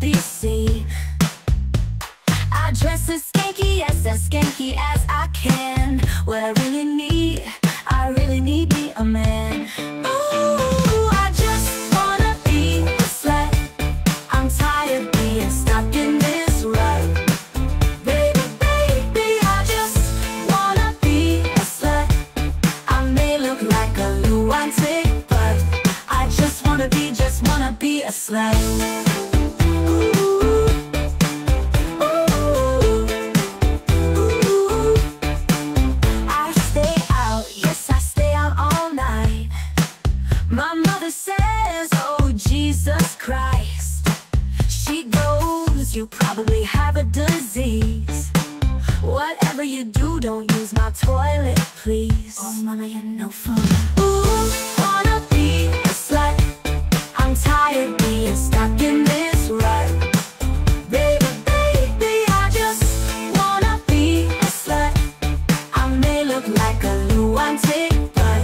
be seen. I dress as skanky as I can. What I really need me a man. Ooh, I just wanna be a slut. I'm tired being stuck in this rut. Baby, I just wanna be a slut. I may look like a lunatic, but I just wanna be a slut. My mother says, oh Jesus Christ. She goes, you probably have a disease. Whatever you do, don't use my toilet, please. Oh mama, you're no fun. Ooh, wanna be a slut. I'm tired being stuck in this rut. Baby, I just wanna be a slut. I may look like a lunatic, but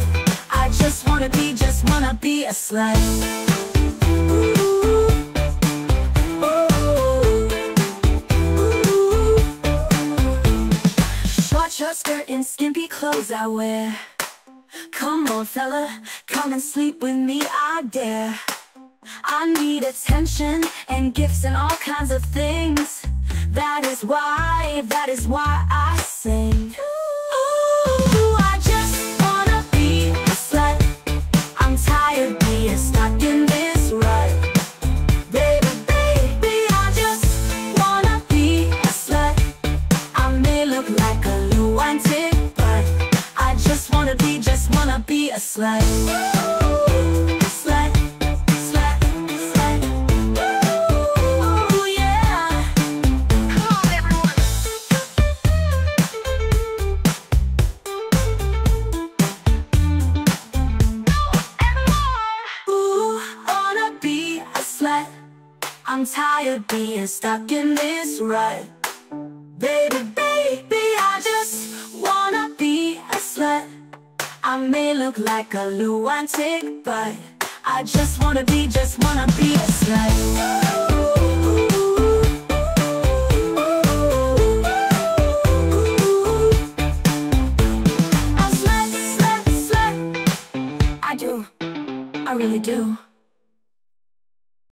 I just wanna be a slut. Ooh, short skirt and skimpy clothes I wear. Come on fella, come and sleep with me, I dare. I need attention and gifts and all kinds of things. That is why I sing. Ooh, I just wanna be a slut. I'm tired being stuck in this rut. Baby, I just wanna be a slut. I may look like a lunatic, but I just wanna be a slut. Slut, slut, slut. Ooh, yeah. Come on, everyone. Ooh, wanna be a slut. I'm tired being stuck in this rut. Baby, I just wanna be a slut. I may look like a lunatic, but I just wanna be a slut.